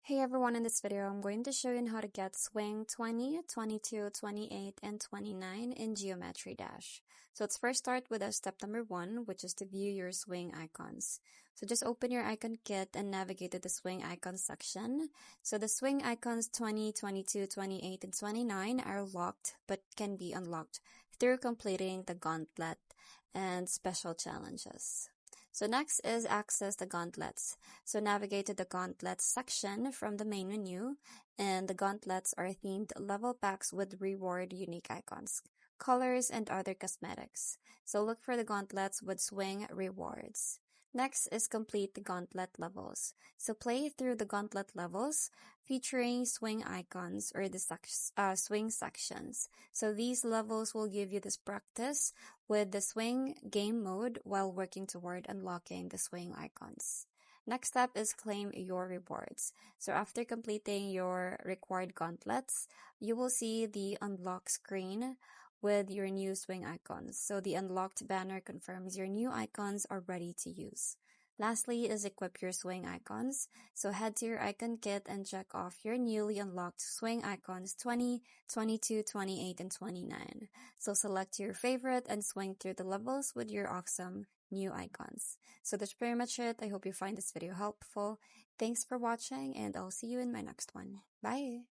Hey everyone, in this video, I'm going to show you how to get swing 20, 22, 28, and 29 in Geometry Dash. So let's first start with step number 1, which is to view your swing icons. So just open your icon kit and navigate to the swing icons section. So the swing icons 20, 22, 28, and 29 are locked but can be unlocked through completing the gauntlet and special challenges. So next is access the gauntlets. So navigate to the gauntlets section from the main menu, and the gauntlets are themed level packs with reward unique icons, colors, and other cosmetics. So look for the gauntlets with swing rewards. Next is complete the gauntlet levels. So play through the gauntlet levels featuring swing icons or the swing sections. So these levels will give you this practice with the swing game mode while working toward unlocking the swing icons. Next step is claim your rewards. So after completing your required gauntlets, you will see the unlock screen with your new swing icons. So the unlocked banner confirms your new icons are ready to use. Lastly is equip your swing icons. So head to your icon kit and check off your newly unlocked swing icons 20, 22, 28, and 29. So select your favorite and swing through the levels with your awesome new icons. So that's pretty much it. I hope you find this video helpful. Thanks for watching, and I'll see you in my next one. Bye!